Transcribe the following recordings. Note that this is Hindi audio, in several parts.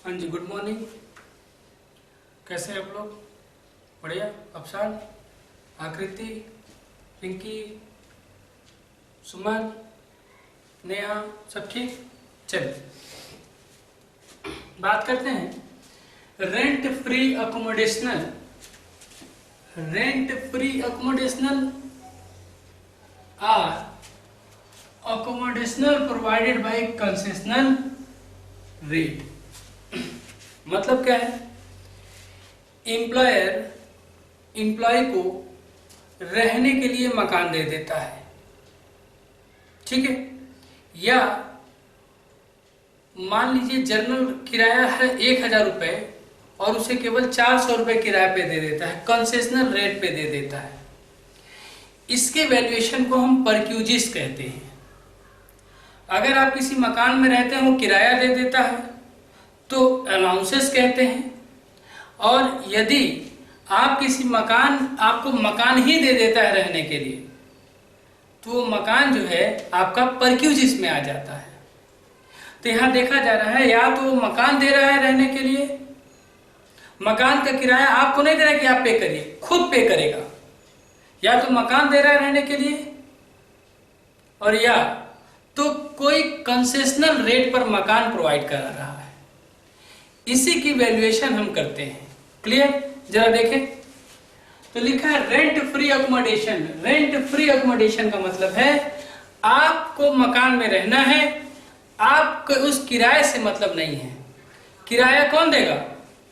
हाँ जी, गुड मॉर्निंग। कैसे हैं आप लोग? बढ़िया। अफसान, आकृति, पिंकी, सुमन, नेहा, सब ठीक? चलिए बात करते हैं rent free accommodational. Rent free accommodational are accommodational provided by concessional rate. मतलब क्या है? एम्प्लॉयर एम्प्लॉय को रहने के लिए मकान दे देता है, ठीक है? या मान लीजिए जनरल किराया है 1000 रुपए और उसे केवल 400 रुपए किराए पे दे देता है, कंसेशनल रेट पे दे देता है। इसके वैल्यूएशन को हम परक्यूजिस कहते हैं। अगर आप किसी मकान में रहते हो, किराया दे देता है तो अलाउंसेस कहते हैं, और यदि आप किसी आपको मकान ही दे देता है रहने के लिए, तो वो मकान जो है आपका परक्यूजिस में आ जाता है। तो यहाँ देखा जा रहा है, या तो वो मकान दे रहा है रहने के लिए, मकान का किराया आपको नहीं दे रहा है कि आप पे करिए, खुद पे करेगा। या तो मकान दे रहा है रहने के लिए, और या तो कोई कंसेशनल रेट पर मकान प्रोवाइड करा रहा है। इसी की वैल्यूएशन हम करते हैं। क्लियर? जरा देखें तो लिखा है rent free accommodation. Rent free accommodation का मतलब है आपको मकान में रहना है, आपको उस किराए से मतलब नहीं है। किराया कौन देगा?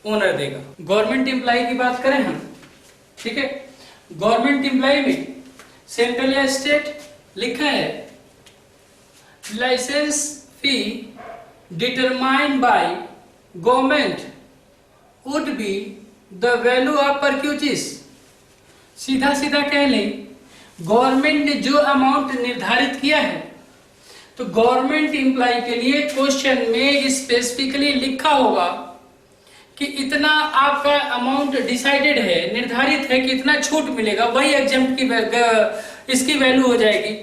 ओनर देगा। गवर्नमेंट एम्प्लॉय की बात करें हम, ठीक है? गवर्नमेंट एम्प्लॉय में सेंट्रल या स्टेट लिखा है licence fee determined by government would be the value of perquisites. सीधा सीधा कह लें, गवर्नमेंट ने जो अमाउंट निर्धारित किया है, तो गवर्नमेंट एम्प्लॉय के लिए क्वेश्चन में स्पेसिफिकली लिखा होगा कि इतना आपका अमाउंट डिसाइडेड है, निर्धारित है कि इतना छूट मिलेगा, वही एग्जाम्प्ट की इसकी वैल्यू हो जाएगी।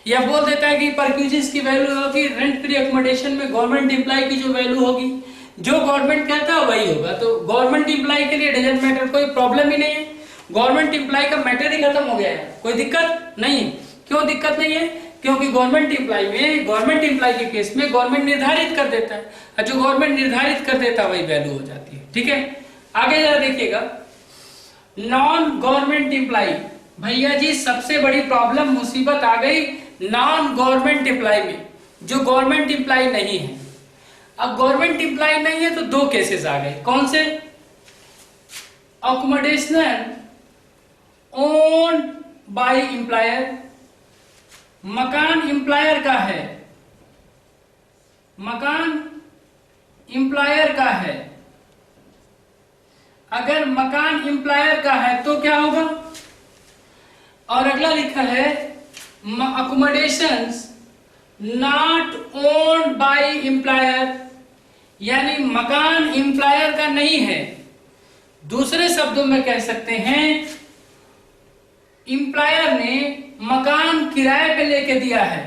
या बोल देता है कि परक्यूजिस की वैल्यू होगी, रेंट फ्री अकोमोडेशन में गवर्नमेंट एम्प्लॉय की जो वैल्यू होगी, जो गवर्नमेंट कहता है वही होगा। तो गवर्नमेंट एम्प्लॉय के लिए डजंट मैटर, कोई प्रॉब्लम ही नहीं है। गवर्नमेंट एम्प्लॉय का मैटर ही खत्म हो गया है, कोई दिक्कत नहीं है। क्यों दिक्कत नहीं है? क्योंकि गवर्नमेंट एम्प्लॉय के केस में गवर्नमेंट निर्धारित कर देता है, और जो गवर्नमेंट निर्धारित कर देता है वही वैल्यू हो जाती है, ठीक है? आगे जरा देखिएगा, नॉन गवर्नमेंट एम्प्लॉय। भैया जी सबसे बड़ी प्रॉब्लम, मुसीबत आ गई नॉन गवर्नमेंट एम्प्लॉय में, जो गवर्नमेंट एम्प्लॉय नहीं है। अब गवर्नमेंट एम्प्लॉय नहीं है तो दो केसेस आ गए। कौन से? अकोमोडेशन ओन्ड बाय एम्प्लॉयर, मकान एम्प्लॉयर का है, मकान एम्प्लॉयर का है। अगर मकान एम्प्लॉयर का है तो क्या होगा? और अगला लिखा है accommodations not owned by employer, यानी मकान एम्प्लॉयर का नहीं है। दूसरे शब्दों में कह सकते हैं, एम्प्लॉयर ने मकान किराए पे लेके दिया है।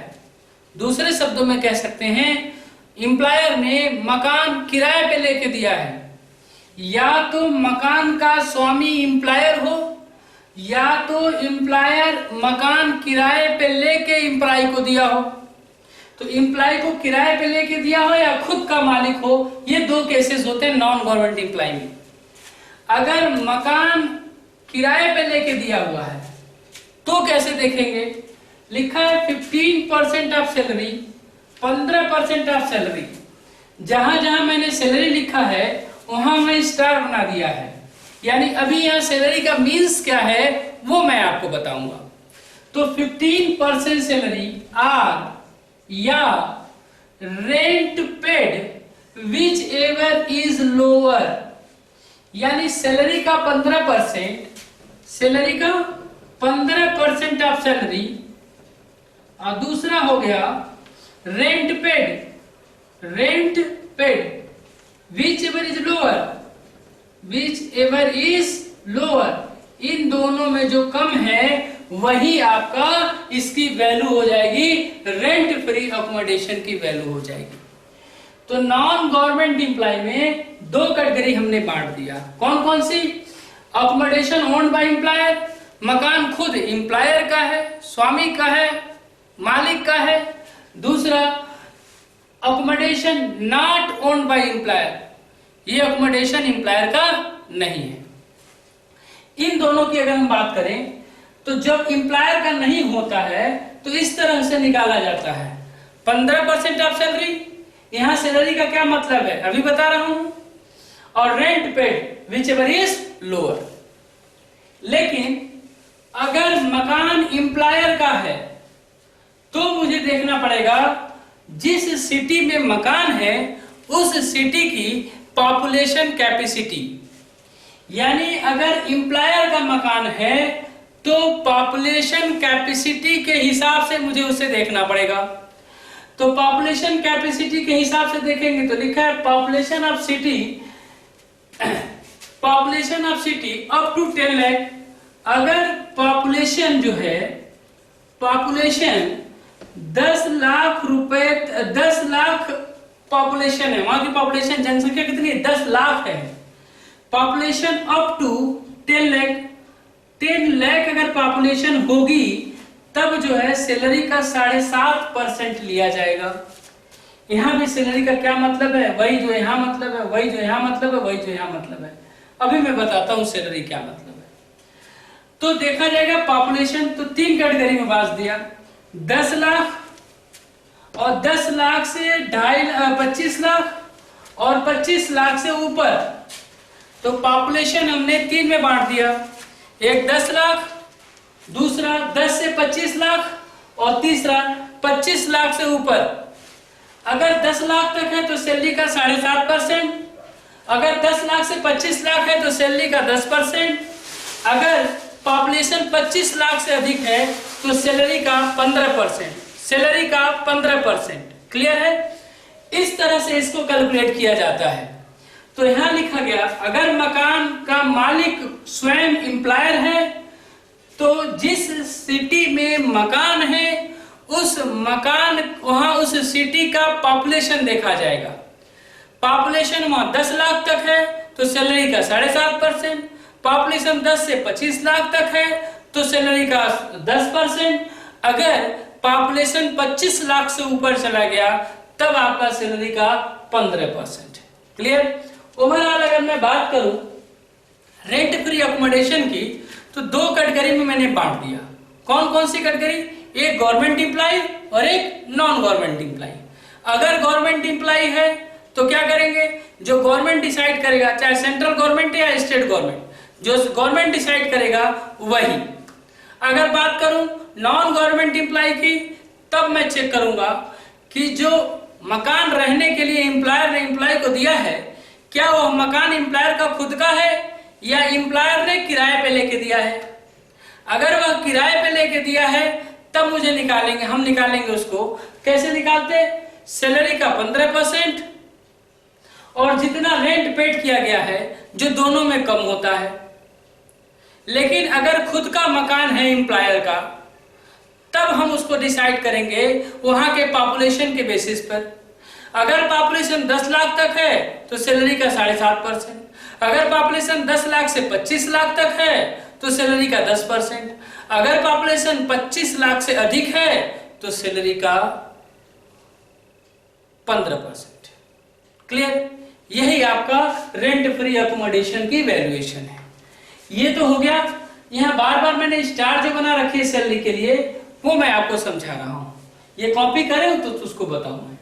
दूसरे शब्दों में कह सकते हैं, एम्प्लॉयर ने मकान किराए पे लेके दिया है। या तो मकान का स्वामी एम्प्लॉयर हो, या तो एम्प्लॉयर मकान किराए पे लेके एम्प्लॉय को दिया हो। तो एम्प्लॉय को किराए पे लेके दिया हो या खुद का मालिक हो, ये दो केसेस होते हैं नॉन गवर्नमेंट एम्प्लॉय में। अगर मकान किराए पे लेके दिया हुआ है तो कैसे देखेंगे? लिखा है 15% ऑफ सैलरी, 15% ऑफ सैलरी। जहां जहां मैंने सैलरी लिखा है वहां मैं स्टार बना दिया है, यानी अभी यहाँ सैलरी का मीन्स क्या है वो मैं आपको बताऊंगा। तो 15% सैलरी आर या rent paid whichever is lower, यानी सैलरी का 15%, सैलरी का 15% ऑफ सैलरी, और दूसरा हो गया rent paid whichever is lower, whichever is lower. इन दोनों में जो कम है वही आपका इसकी वैल्यू हो जाएगी, रेंट फ्री अकोमोडेशन की वैल्यू हो जाएगी। तो नॉन गवर्नमेंट एम्प्लॉय में दो कैटेगरी हमने बांट दिया। कौन कौन सी? अकोमोडेशन ओन्ड बाय एम्प्लॉयर, मकान खुद एम्प्लॉयर का है, स्वामी का है, मालिक का है। दूसरा accommodation not owned by employer, ये अकोमोडेशन एम्प्लॉयर का नहीं है। इन दोनों की अगर हम बात करें तो जब एम्प्लॉयर का नहीं होता है तो इस तरह से निकाला जाता है 15% ऑफ सैलरी। यहां सैलरी का क्या मतलब है अभी बता रहा हूं, और rent paid whichever is lower. लेकिन अगर मकान एम्प्लॉयर का है तो मुझे देखना पड़ेगा जिस सिटी में मकान है उस सिटी की पॉपुलेशन कैपेसिटी, यानी अगर एम्प्लॉयर का मकान है तो पॉपुलेशन कैपेसिटी के हिसाब से मुझे उसे देखना पड़ेगा। तो पॉपुलेशन कैपेसिटी के हिसाब से देखेंगे तो लिखा है population of city up to 10 lakh. अगर पॉपुलेशन जो है, पॉपुलेशन 10 लाख रुपए, 10 लाख पॉपुलेशन है, वहां की पॉपुलेशन जनसंख्या कितनी है? 10 लाख है। Population up to 10 lakh, 10 lakh अगर पॉपुलेशन होगी तब जो है सैलरी का 7.5% लिया जाएगा। यहां भी सैलरी का क्या मतलब है? वही जो यहां मतलब है, वही जो यहां मतलब है, वही जो यहां मतलब है। अभी मैं बताता हूं सैलरी क्या मतलब है। तो देखा जाएगा पॉपुलेशन तो 3 कैटेगरी में बांट दिया, 10 लाख और 10 लाख से 25 लाख और 25 लाख से ऊपर। तो पॉपुलेशन हमने 3 में बांट दिया, एक 10 लाख, दूसरा 10 से 25 लाख और तीसरा 25 लाख से ऊपर। अगर 10 लाख तक है तो सैलरी का 7.5%, अगर 10 लाख से 25 लाख है तो सैलरी का 10%, अगर पॉपुलेशन 25 लाख से अधिक है तो सैलरी का 15%, सैलरी का 15%। क्लियर है? इस तरह से इसको कैलकुलेट किया जाता है। तो यहां लिखा गया अगर मकान का मालिक स्वयं एम्प्लॉयर है तो जिस सिटी में मकान है उस मकान वहां उस सिटी का पॉपुलेशन देखा जाएगा। पॉपुलेशन वहां 10 लाख तक है तो सैलरी का 7.5%, पॉपुलेशन 10 से 25 लाख तक है तो सैलरी का 10%, अगर पॉपुलेशन 25 लाख से ऊपर चला गया तब आपका सैलरी का 15%। क्लियर? ओवरऑल अगर मैं बात करूं रेंट फ्री अकोमोडेशन की तो 2 कैटेगरी में मैंने बांट दिया। कौन कौन सी कैटेगरी? एक गवर्नमेंट एम्प्लॉय और एक नॉन गवर्नमेंट एम्प्लॉय। अगर गवर्नमेंट एम्प्लॉय है तो क्या करेंगे? जो गवर्नमेंट डिसाइड करेगा, चाहे सेंट्रल गवर्नमेंट या स्टेट गवर्नमेंट, जो गवर्नमेंट डिसाइड करेगा वही। अगर बात करूं नॉन गवर्नमेंट एम्प्लॉय की तब मैं चेक करूंगा कि जो मकान रहने के लिए एम्प्लॉयर ने एम्प्लॉय को दिया है क्या वो मकान एम्प्लॉयर का खुद का है या एम्प्लॉयर ने किराए पे लेके दिया है। अगर वह किराए पे लेके दिया है तब मुझे निकालेंगे, हम निकालेंगे उसको। कैसे निकालते? सैलरी का 15% और जितना रेंट पेड किया गया है जो दोनों में कम होता है। लेकिन अगर खुद का मकान है एम्प्लॉयर का तब हम उसको डिसाइड करेंगे वहां के पॉपुलेशन के बेसिस पर। अगर पॉपुलेशन 10 लाख तक है तो सैलरी का 7.5%, अगर पॉपुलेशन 10 लाख से 25 लाख तक है तो सैलरी का 10%, अगर पॉपुलेशन 25 लाख से अधिक है तो सैलरी का 15%। क्लियर? यही आपका रेंट फ्री अकोमोडेशन की वैल्यूएशन है। ये तो हो गया। यहां बार बार मैंने स्टार जो बना रखी है सैलरी के लिए वो मैं आपको समझा रहा हूं। ये कॉपी करें तो उसको बताऊं मैं।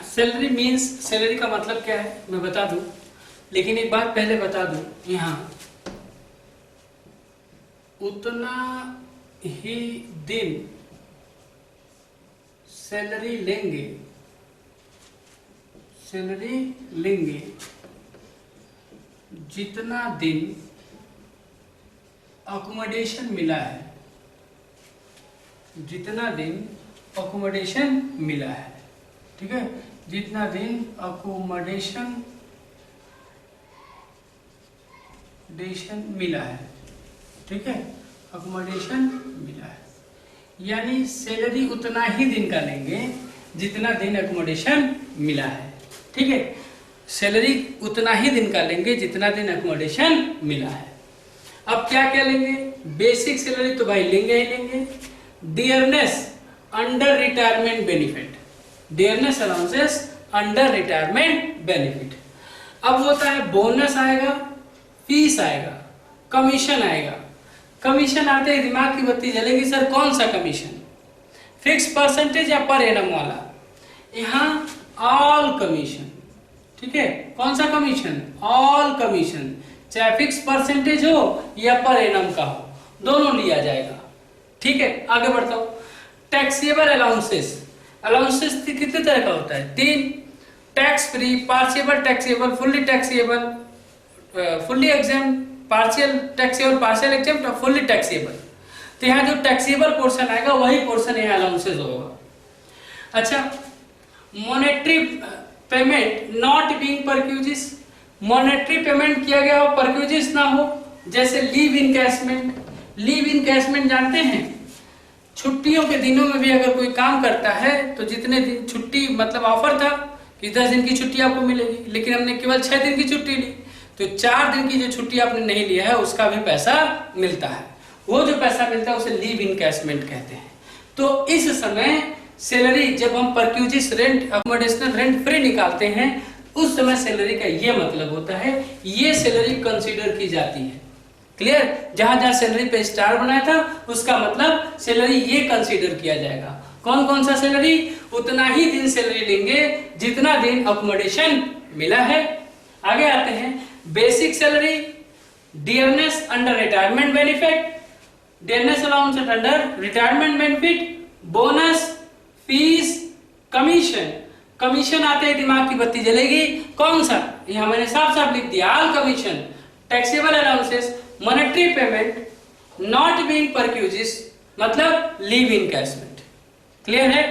सैलरी मीन्स, सैलरी का मतलब क्या है मैं बता दूं, लेकिन एक बात पहले बता दूं, यहां उतना ही दिन सैलरी लेंगे जितना दिन अकोमोडेशन मिला है, जितना दिन अकोमोडेशन मिला है। ठीक है? जितना दिन अकोमोडेशन मिला है। ठीक है? अकोमोडेशन मिला है यानी सैलरी उतना ही दिन का लेंगे जितना दिन अकोमोडेशन मिला है। ठीक है? सैलरी उतना ही दिन का लेंगे जितना दिन अकोमोडेशन मिला है। अब क्या क्या लेंगे? बेसिक सैलरी तो भाई लेंगे ही लेंगे। Dearness under retirement benefit, dearness allowances under retirement benefit. अब होता है बोनस आएगा, फीस आएगा, कमीशन आएगा। कमीशन आते ही दिमाग की बत्ती जलेगी, सर कौन सा कमीशन? फिक्स परसेंटेज या पर एनम वाला? यहाँ ऑल कमीशन, ठीक है। कौन सा कमीशन? ऑल कमीशन, चाहे फिक्स परसेंटेज हो या पर एनम का हो, दोनों लिया जाएगा, ठीक है। आगे बढ़ता हूं। टैक्सेबल अलाउंसेस, अलाउंसेस कितने तरह का होता है? 3, tax free, partial taxable, fully taxable, fully exempt, partial taxable, partial exam, fully taxable. तो यहाँ जो टैक्सेबल पोर्शन आएगा वही पोर्शन यहाँ अलाउंसेस होगा। अच्छा, monetary payment not being perquisites, monetary payment किया गया हो परक्यूजिस ना हो, जैसे लीव इनकैशमेंट। लीव इनकैशमेंट जानते हैं? छुट्टियों के दिनों में भी अगर कोई काम करता है तो जितने दिन छुट्टी, मतलब ऑफर था कि 10 दिन की छुट्टी आपको मिलेगी, लेकिन हमने केवल 6 दिन की छुट्टी ली, तो 4 दिन की जो छुट्टी आपने नहीं लिया है उसका भी पैसा मिलता है। वो जो पैसा मिलता है उसे लीव इनकैशमेंट कहते हैं। तो इस समय सैलरी जब हम परक्यूजिस रेंट, अकोमोडेशनल रेंट फ्री निकालते हैं, उस समय सैलरी का ये मतलब होता है, ये सैलरी कंसीडर की जाती है। क्लियर? जहां जहां सैलरी पे स्टार बनाया था उसका मतलब सैलरी ये कंसीडर किया जाएगा। कौन कौन सा सैलरी? उतना ही दिन सैलरी लेंगे जितना दिन अकोमोडेशन मिला है। आगे आते हैं। Basic salary, dearness under retirement benefit, dearness allowance under retirement benefit, bonus, fees, commission. Commission आते ही दिमाग की बत्ती जलेगी, कौन सा? यहां मैंने साफ साफ लिख दिया, all commission, taxable allowances, monetary payment, not being perquisites, मतलब लीव इनकैशमेंट। क्लियर है?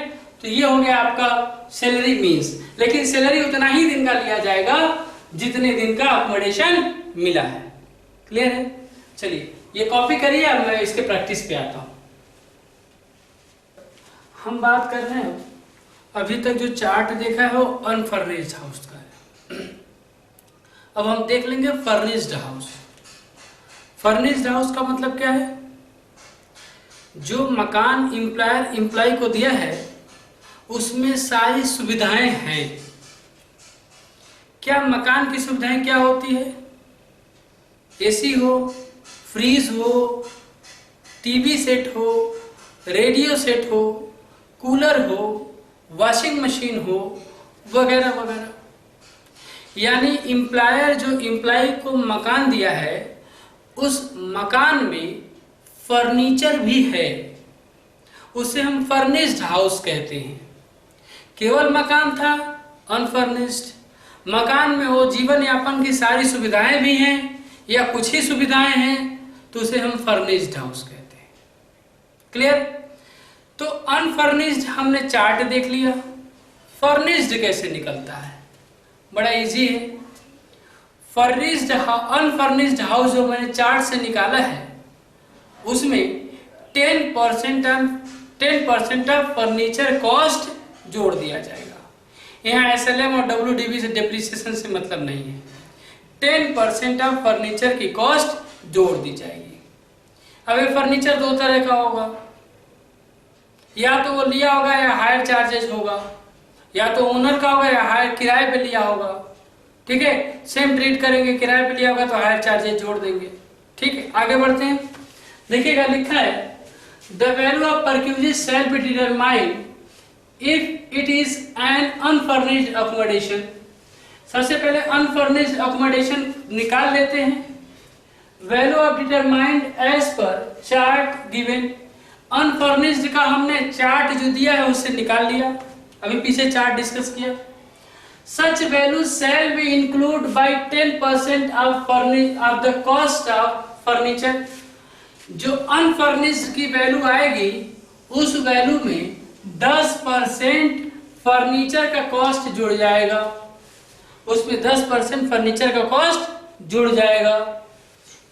तो ये हो गया आपका सैलरी मीन्स। लेकिन सैलरी उतना ही दिन का लिया जाएगा जितने दिन का अकोमोडेशन मिला है। क्लियर है? चलिए ये कॉपी करिए, अब मैं इसके प्रैक्टिस पे आता हूं। हम बात कर रहे हैं, अभी तक जो चार्ट देखा है वो अनफर्निश्ड हाउस का है। अब हम देख लेंगे फर्निश्ड हाउस। फर्निश्ड हाउस का मतलब क्या है? जो मकान एम्प्लॉयर एम्प्लॉय को दिया है उसमें सारी सुविधाएं हैं। क्या मकान की सुविधाएं क्या होती है? एसी हो, फ्रीज हो, टीवी सेट हो, रेडियो सेट हो, कूलर हो, वॉशिंग मशीन हो, वगैरह वगैरह। यानी एम्प्लॉयर जो एम्प्लॉय को मकान दिया है उस मकान में फर्नीचर भी है, उसे हम फर्निश्ड हाउस कहते हैं। केवल मकान था अनफर्निश्ड, मकान में वो जीवन यापन की सारी सुविधाएं भी हैं या कुछ ही सुविधाएं हैं, तो उसे हम फर्निश्ड हाउस कहते हैं। क्लियर? तो अनफर्निश्ड हमने चार्ट देख लिया, फर्निश्ड कैसे निकलता है? बड़ा इजी है। फर्निश्ड अनफर्निश्ड हाउस जो मैंने चार्ट से निकाला है उसमें 10% ऑफ फर्नीचर कॉस्ट जोड़ दिया जाएगा। यहाँ SLM और WDV से डेप्रिसिएशन से मतलब नहीं है। 10% ऑफ फर्नीचर की कॉस्ट जोड़ दी जाएगी। अब ये फर्नीचर 2 तरह का होगा, या तो वो लिया होगा या हायर चार्जेस होगा, या तो ओनर का होगा या हायर किराए पे लिया होगा। ठीक है, सेम ट्रीट करेंगे, किराए पे लिया होगा तो हायर चार्जेस जोड़ देंगे। ठीक है, आगे बढ़ते हैं। देखिएगा लिखा है the value of perquisites shall be determined if it is an unfurnished accommodation. सबसे पहले अनफर्निश्ड अकोमोडेशन निकाल लेते हैं। Value of determined as per chart given. Unfurnished का हमने चार्ट जो दिया है उससे निकाल लिया, अभी पीछे चार्ट डिस्कस किया। Such value shall be included by 10% of the cost of furniture। जो अनफर्निश्ड की वैल्यू आएगी उस वैल्यू में 10% फर्नीचर का कॉस्ट जुड़ जाएगा, उसमें 10% फर्नीचर का कॉस्ट जुड़ जाएगा।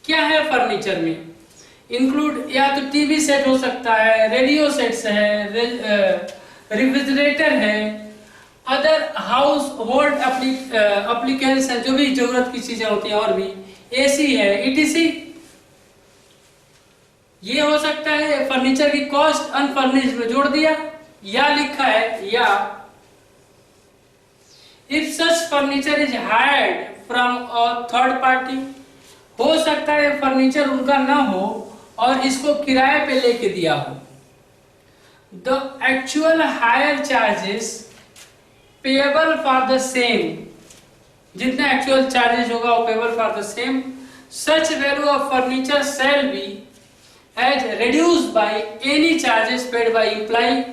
क्या है फर्नीचर में इंक्लूड? या तो टीवी सेट हो सकता है, रेडियो सेट्स है, रेफ्रिजरेटर है, अदर हाउस होल्ड एप्लीकेशन, जो भी जरूरत की चीजें होती हैं और भी, एसी है, ईटीसी। ये हो सकता है फर्नीचर की कॉस्ट अनफर्निश्ड में जोड़ दिया, या लिखा है या if such furniture is hired from a third party, हो सकता है फर्नीचर उनका ना हो और इसको किराए पे लेके दिया हो। The actual hire charges payable for the same, जितना एक्चुअल चार्जेस होगा वो payable for the same. Such value of furniture shall be as reduced by any charges paid by employee,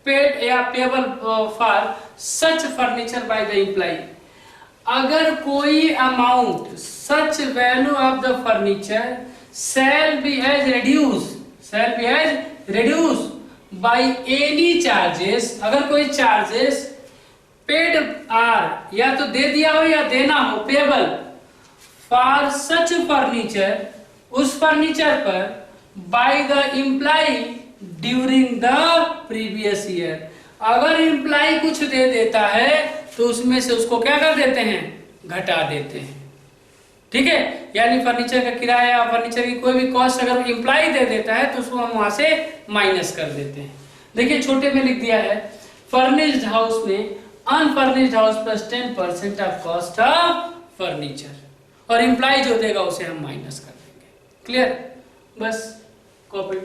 paid या payable for such furniture by the employee। अगर कोई amount such value of the furniture shall be reduced by any charges, अगर कोई चार्जेस पेड आर या तो दे दिया हो या देना हो, पेबल फॉर सच फर्नीचर, उस फर्नीचर पर by the employee during the previous year, अगर एम्प्लॉय कुछ दे देता है तो उसमें से उसको क्या कर देते हैं, घटा देते हैं। ठीक है, यानी फर्नीचर का किराया, फर्नीचर की कोई भी कॉस्ट अगर एम्प्लॉय दे देता है तो उसको हम वहां से माइनस कर देते हैं। देखिए छोटे में लिख दिया है, फर्निश्ड हाउस में unfurnished house plus 10% of cost of furniture, और एम्प्लॉय जो देगा उसे हम माइनस कर देंगे। क्लियर, बस कॉपी।